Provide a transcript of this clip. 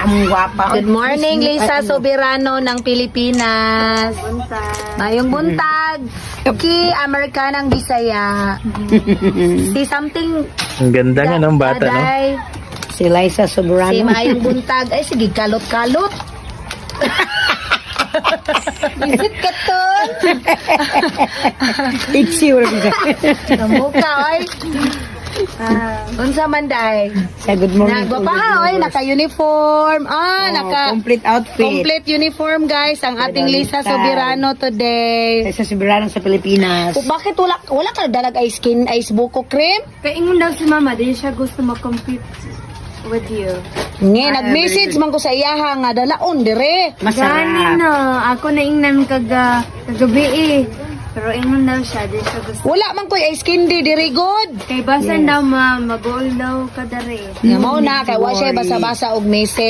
Ang gwapa. Good morning, Lisa Soberano ng Pilipinas. Mayong buntag. Ki Amerikanang Bisaya. Si something. Ang ganda nga ng bata, no? Daday. Si Liza Soberano. Si Mayong buntag. Ay, sige, kalot-kalot. Visit ka to. It's you. Namuka, ay. Unsa man day? Sa good morning. Nagwapa, oy, naka-uniform. Complete outfit. Complete uniform, guys. Ang ating Lisa Soberano today. Liza Soberano sa Pilipinas. Bakit wala ka dalag ice buko cream? Kaingon daw si mama, di siya gusto mag-compete with you. Nag-message man ko sa iyaha nga dalaon dire. Gani Masarap. no, ako na ingnan kagabi eh. Pero ingon daw siya, di siya gusto. Wala man ko ice candy dire good. Kay basan daw ma, mag-all daw kadari. Nga mao na kay wa siya basa-basa og message.